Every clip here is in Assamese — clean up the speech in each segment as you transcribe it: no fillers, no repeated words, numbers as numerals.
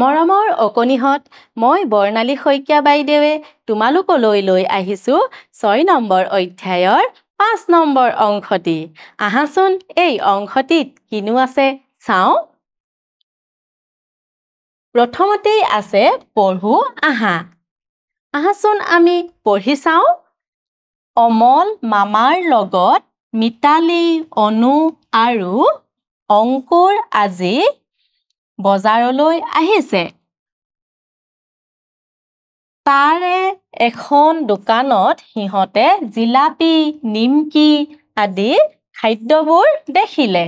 মৰমৰ অকণিহঁত মই বৰ্ণালী শইকীয়া বাইদেৱে তোমালোকলৈ লৈ আহিছোঁ 6 নম্বৰ অধ্যায়ৰ 5 নম্বৰ অংশটি। আহাচোন এই অংশটিত কিনো আছে চাওঁ। প্ৰথমতেই আছে পঢ়ো আহা। আহাচোন আমি পঢ়ি চাওঁ। অমল মামাৰ লগত মিতালী, অনু আৰু অংকুৰ আজি বজাৰলৈ আহিছে। তাৰে এখন দোকানত সিহঁতে জিলাপি, নিমকি আদি খাদ্যবোৰ দেখিলে।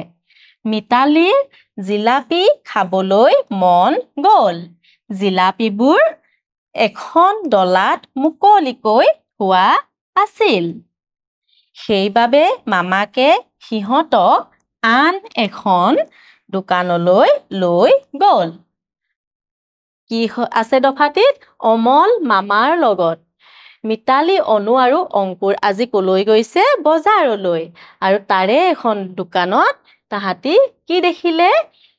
মিতালীৰ জিলাপি খাবলৈ মন গ'ল। জিলাপিবোৰ এখন ডলাত মুকলিকৈ থোৱা আছিল। সেইবাবে মামাকে সিহঁতক আন এখন দোকানলৈ লৈ গ'ল। কি আছে দফাটিত? অমল মামাৰ লগত মিতালী, অনু আৰু অংকুৰ আজি কলৈ গৈছে? বজাৰলৈ। আৰু তাৰে এখন দোকানত তাহাঁতি কি দেখিলে?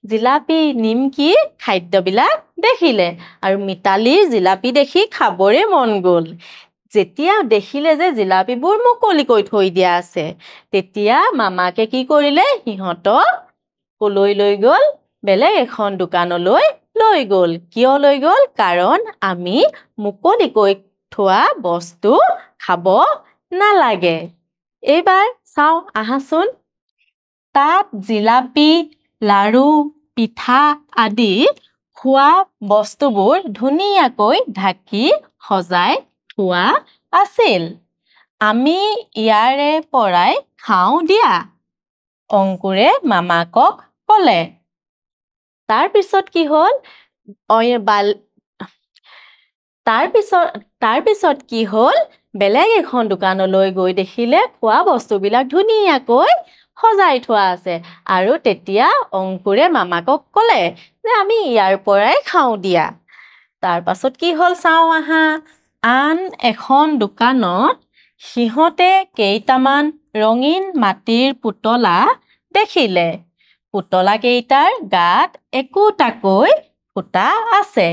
জিলাপি, নিমকি খাদ্যবিলাক দেখিলে। আৰু মিতালীৰ জিলাপি দেখি খাবৰে মন গ'ল। যেতিয়া দেখিলে যে জিলাপিবোৰ মুকলিকৈ থৈ দিয়া আছে, তেতিয়া মামাকে কি কৰিলে? সিহঁতক কলৈ লৈ গ'ল? বেলেগ এখন দোকানলৈ লৈ গ'ল। কিয় লৈ গ'ল? কাৰণ আমি মুকলিকৈ থোৱা বস্তু খাব নালাগে। এইবাৰ চাওঁ আহাচোন। তাত জিলাপি, লাৰু, পিঠা আদি খোৱা বস্তুবোৰ ধুনীয়াকৈ ঢাকি সজাই থোৱা আছিল। আমি ইয়াৰে পৰাই খাওঁ দিয়া, অংকুৰে মামাকক ক'লে। তাৰপিছত কি হ'ল? তাৰপিছত কি হ'ল? বেলেগ এখন দোকানলৈ গৈ দেখিলে খোৱা বস্তুবিলাক ধুনীয়াকৈ সজাই থোৱা আছে। আৰু তেতিয়া অংকুৰে মামাকক ক'লে যে আমি ইয়াৰ পৰাই খাওঁ দিয়া। তাৰপাছত কি হ'ল চাওঁ আহা। আন এখন দোকানত সিহঁতে কেইটামান ৰঙীন মাটিৰ পুতলা দেখিলে। পুতলাকেইটাৰ গাত একোটাকৈ ফুটা আছে।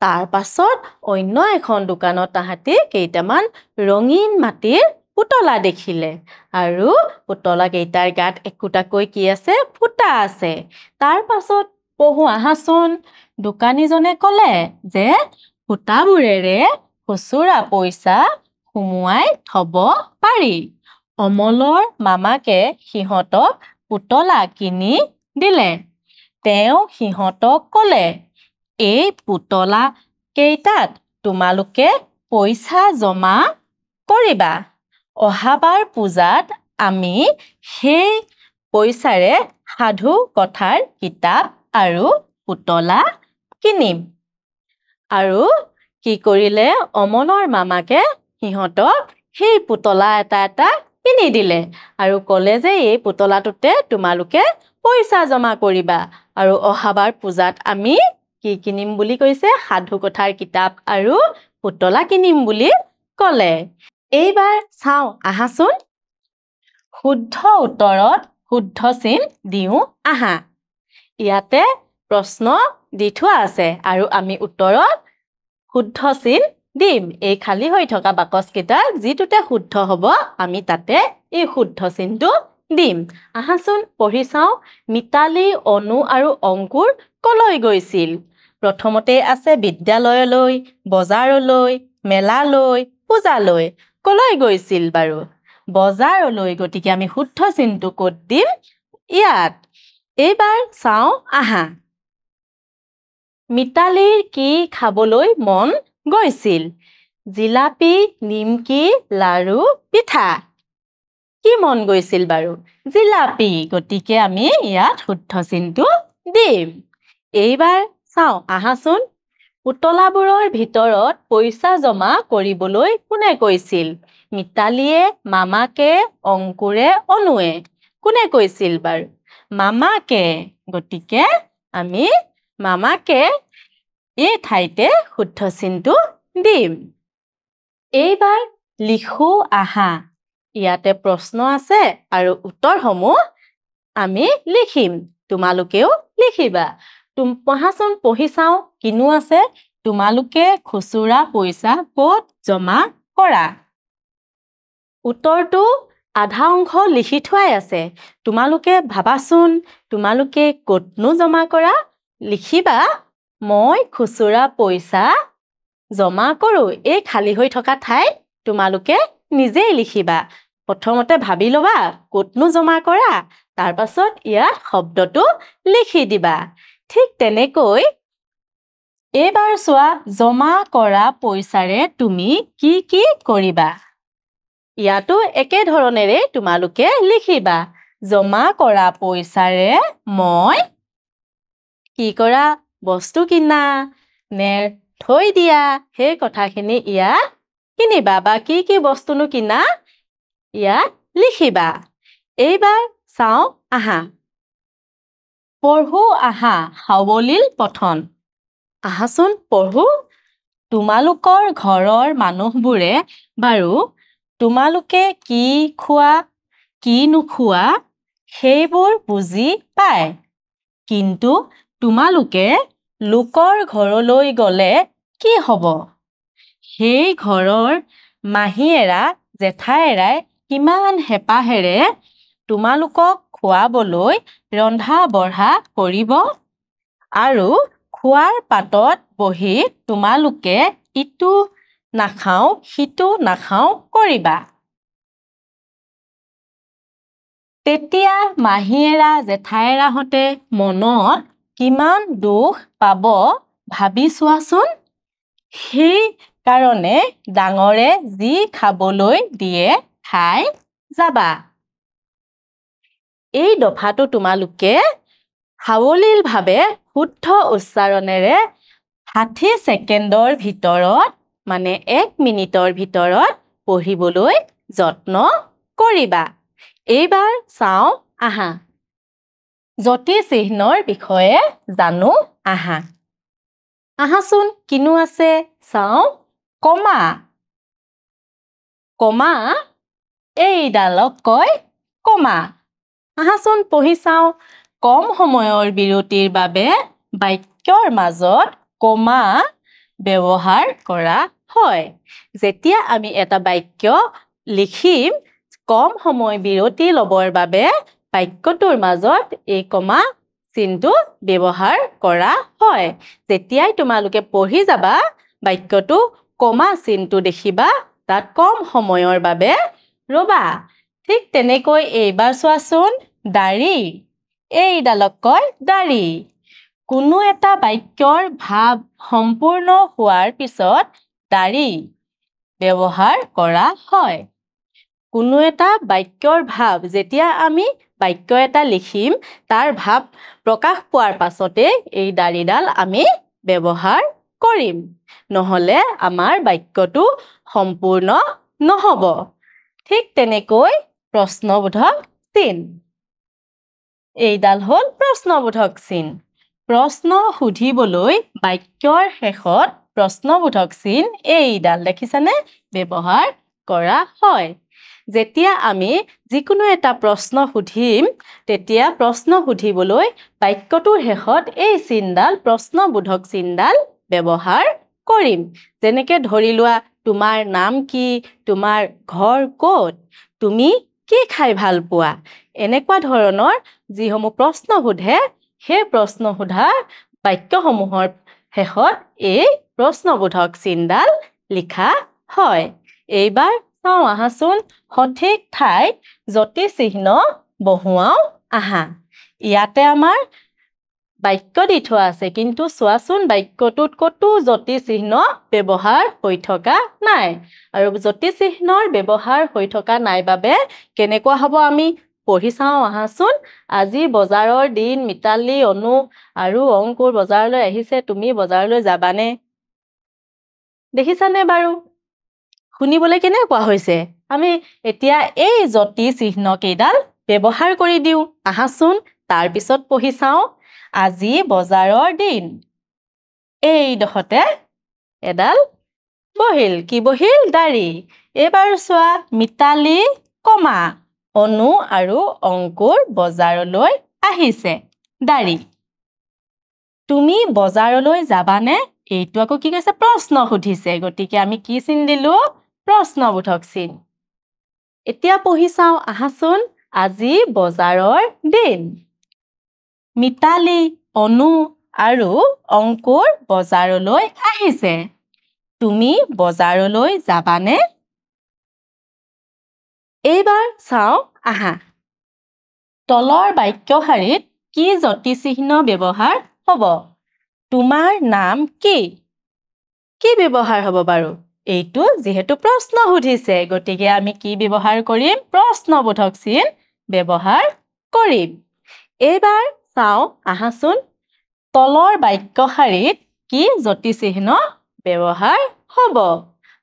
তাৰপাছত অন্য এখন দোকানত তাহাঁতি কেইটামান ৰঙীন মাটিৰ পুতলা দেখিলে। আৰু পুতলাকেইটাৰ গাত একোটাকৈ কি আছে? ফুটা আছে। তাৰপাছত পঢ়ো আহাচোন। দোকানীজনে ক'লে যে ফুটাবোৰেৰে খুচুৰা পইচা সুমুৱাই থ'ব পাৰি। অমলৰ মামাকে সিহঁতক পুতলা কিনি দিলে। তেওঁ সিহঁতক ক'লে, এই পুতলা কেইটাত তোমালোকে পইচা জমা কৰিবা। অহাবাৰ পূজাত আমি সেই পইচাৰে সাধু কথাৰ কিতাপ আৰু পুতলা কিনিম। আৰু কি কৰিলে? অমলৰ মামাকে সিহঁতক সেই পুতলা এটা কিনি দিলে। আৰু ক'লে যে এই পুতলাটোতে তোমালোকে পইচা জমা কৰিবা। আৰু অহাবাৰ পূজাত আমি কি কিনিম বুলি কৈছে? সাধু কথাৰ কিতাপ আৰু পুতলা কিনিম বুলি ক'লে। এইবাৰ চাওঁ আহাচোন। শুদ্ধ উত্তৰত শুদ্ধ চিন দিওঁ আহা। ইয়াতে প্ৰশ্ন দি থোৱা আছে আৰু আমি উত্তৰত শুদ্ধ চিন দিম। এই খালী হৈ থকা বাকচকেইটাত যিটোতে শুদ্ধ হ'ব আমি তাতে এই শুদ্ধ চিনটো দিম। আহাচোন পঢ়ি চাওঁ। মিতালী, অনু আৰু অংকুৰ কলৈ গৈছিল? প্ৰথমতে আছে বিদ্যালয়লৈ, বজাৰলৈ, মেলালৈ, পূজালৈ। কলৈ গৈছিল বাৰু? বজাৰলৈ। গতিকে আমি শুদ্ধ চিনটো ক'ত দিম? ইয়াত। এইবাৰ চাওঁ আহা। মিতালীৰ কি খাবলৈ মন গৈছিল? জিলাপি, নিমকি, লাৰু, পিঠা। কি মন গৈছিল বাৰু? জিলাপি। গতিকে আমি ইয়াত শুদ্ধ চিনটো দিম। এইবাৰ চাওঁ আহাচোন। পুতলাবোৰৰ ভিতৰত পইচা জমা কৰিবলৈ কোনে কৈছিল? মিতালীয়ে, মামাকে, অংকুৰে, অনুৱে। কোনে কৈছিল বাৰু? মামাকে। গতিকে আমি মামাকে এই ঠাইতে শুদ্ধ চিনটো দিম। এইবাৰ লিখো আহা। ইয়াতে প্ৰশ্ন আছে আৰু উত্তৰসমূহ আমি লিখিম। তোমালোকেও লিখিবা। পঢ়াচোন পঢ়ি চাওঁ কিনো আছে তোমালোকে খুচুৰা পইচা ক'ত জমা কৰা উত্তৰটো আধা অংশ লিখি থোৱাই আছে তোমালোকে ভাবাচোন তোমালোকে ক'তনো জমা কৰা লিখিবা মই খুচুৰা পইচা জমা কৰোঁ এই খালী হৈ থকা ঠাই তোমালোকে নিজেই লিখিবা প্ৰথমতে ভাবি ল'বা ক'তনো জমা কৰা তাৰ পাছত ইয়াত শব্দটো লিখি দিবা ঠিক তেনেকৈ এইবাৰ চোৱা জমা কৰা পইচাৰে তুমি কি কি কৰিবা ইয়াতো একে ধৰণেৰে তোমালোকে লিখিবা জমা কৰা পইচাৰে মই কি কৰা বস্তু কিনা নে থৈ দিয়া সেই কথাখিনি ইয়াত কিনিবা বা কি বস্তুনো কিনা ইয়াত লিখিবা এইবাৰ চাওঁ আহা পঢ়ো আহা সাৱলীল পঠন আহাচোন পঢ়ো তোমালোকৰ ঘৰৰ মানুহবোৰে বাৰু তোমালোকে কি খোৱা কি নোখোৱা সেইবোৰ বুজি পায় কিন্তু তোমালোকে লোকৰ ঘৰলৈ গ'লে কি হ'ব সেই ঘৰৰ মাহীয়েৰা জেঠায়েৰাই কিমান হেপাহেৰে তোমালোকক খোৱাবলৈ ৰন্ধা বঢ়া কৰিব আৰু খোৱাৰ পাতত বহি তোমালোকে ইটো নাখাওঁ সিটো নাখাওঁ কৰিবা তেতিয়া মাহীয়েৰা জেঠায়েৰাহঁতে মনত কিমান দুখ পাব ভাবি চোৱাচোন সেই কাৰণে ডাঙৰে যি খাবলৈ দিয়ে খাই যাবা এই দফাটো তোমালোকে সাৱলীলভাৱে শুদ্ধ উচ্চাৰণেৰে 60 ছেকেণ্ডৰ ভিতৰত মানে 1 মিনিটৰ ভিতৰত পঢ়িবলৈ যত্ন কৰিবা এইবাৰ চাওঁ আহা যতি চিহ্নৰ বিষয়ে জানো আহা আহাচোন কিনো আছে চাওঁ কমা কমা এইডালক কয় কমা আহাচোন পঢ়ি চাওঁ কম সময়ৰ বিৰতিৰ বাবে বাক্যৰ মাজত কমা ব্যৱহাৰ কৰা হয় যেতিয়া আমি এটা বাক্য লিখিম কম সময় বিৰতি ল'বৰ বাবে বাক্যটোৰ মাজত এই কমা চিনটো ব্যৱহাৰ কৰা হয় যেতিয়াই তোমালোকে পঢ়ি যাবা বাক্যটো কমা চিনটো দেখিবা তাত কম সময়ৰ বাবে ৰবা ঠিক তেনেকৈ এইবাৰ চোৱাচোন দাড়ি এইডালক কয় দাড়ি কোনো এটা বাক্যৰ ভাৱ সম্পূৰ্ণ হোৱাৰ পিছত দাড়ি ব্যৱহাৰ কৰা হয় কোনো এটা বাক্যৰ ভাৱ যেতিয়া আমি বাক্য এটা লিখিম তাৰ ভাৱ প্ৰকাশ পোৱাৰ পাছতে এই দাড়িডাল আমি ব্যৱহাৰ কৰিম নহলে আমাৰ বাক্যটো সম্পূৰ্ণ নহব ঠিক তেনেকৈ প্ৰশ্নবোধক চিন এইডাল হ'ল প্ৰশ্নবোধক চিন প্ৰশ্ন সুধিবলৈ বাক্যৰ শেষত প্ৰশ্নবোধক চিন এইডাল দেখিছানে ব্যৱহাৰ কৰা হয় যেতিয়া আমি যিকোনো এটা প্ৰশ্ন সুধিম তেতিয়া প্ৰশ্ন সুধিবলৈ বাক্যটোৰ শেষত এই চিনডাল প্ৰশ্নবোধক চিনডাল ব্যৱহাৰ কৰিম যেনেকৈ ধৰি লোৱা তোমাৰ নাম কি তোমাৰ ঘৰ ক'ত তুমি কি খাই ভাল পোৱা এনেকুৱা ধৰণৰ যিসমূহ প্ৰশ্ন সোধে সেই প্ৰশ্ন সোধা বাক্যসমূহৰ শেষত এই প্ৰশ্নবোধক চিনডাল লিখা হয় এইবাৰ চাওঁ আহাচোন সঠিক ঠাইত যতি চিহ্ন বহুৱাও আহা ইয়াতে আমাৰ বাক্য দি থোৱা আছে কিন্তু চোৱাচোন বাক্যটোত কতো যতি চিহ্ন ব্যৱহাৰ হৈ থকা নাই আৰু যতি চিহ্নৰ ব্যৱহাৰ হৈ থকা নাই বাবে কেনেকুৱা হ'ব আমি পঢ়ি চাওঁ আহাচোন আজি বজাৰৰ দিন মিতালী অনু আৰু অংকুৰ বজাৰলৈ আহিছে তুমি বজাৰলৈ যাবানে দেখিছানে বাৰু শুনিবলৈ কেনেকুৱা হৈছে আমি এতিয়া এই যতি চিহ্ন কেইডাল ব্যৱহাৰ কৰি দিওঁ আহাচোন তাৰ পিছত পঢ়ি চাওঁ আজি বজাৰৰ দিন এই দহতে এডাল বহিল কি বহিল দাড়ি এবাৰ চোৱা মিতালী কমা অনু আৰু অংকুৰ বজাৰলৈ আহিছে দাড়ি তুমি বজাৰলৈ যাবানে এইটো আকৌ কি কৈছে প্ৰশ্ন সুধিছে গতিকে আমি কি চিন দিলো প্ৰশ্নবোধক চিন এতিয়া পঢ়ি চাও আহাচোন আজি বজাৰৰ দিন মিতালী অনু আৰু অংকুৰ বজাৰলৈ আহিছে তুমি বজাৰলৈ যাবানে এইবাৰ চাও আহা তলৰ বাক্য শাৰীত কি যতি চিহ্ন ব্যৱহাৰ হ'ব তোমাৰ নাম কি কি ব্যৱহাৰ হ'ব বাৰু এইটো যেহেতু প্ৰশ্ন সুধিছে গতিকে আমি কি ব্যৱহাৰ কৰিম প্ৰশ্নবোধক চিন ব্যৱহাৰ কৰিম এইবাৰ চাও আহাচোন তলৰ বাক্য শাৰীত কি যতি চিহ্ন ব্যৱহাৰ হ'ব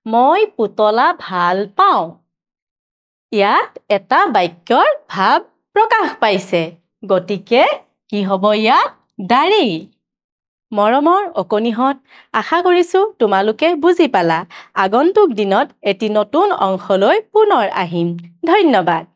মই পুতলা ভাল পাওঁ ইয়াত এটা বাক্যৰ ভাৱ প্ৰকাশ পাইছে গতিকে কি হ'ব ইয়াত দাড়ি মৰমৰ অকনিহত আশা কৰিছো তোমালোকে বুজি পালা আগন্তুক দিনত এটি নতুন অংশলৈ পুনৰ আহিম ধন্যবাদ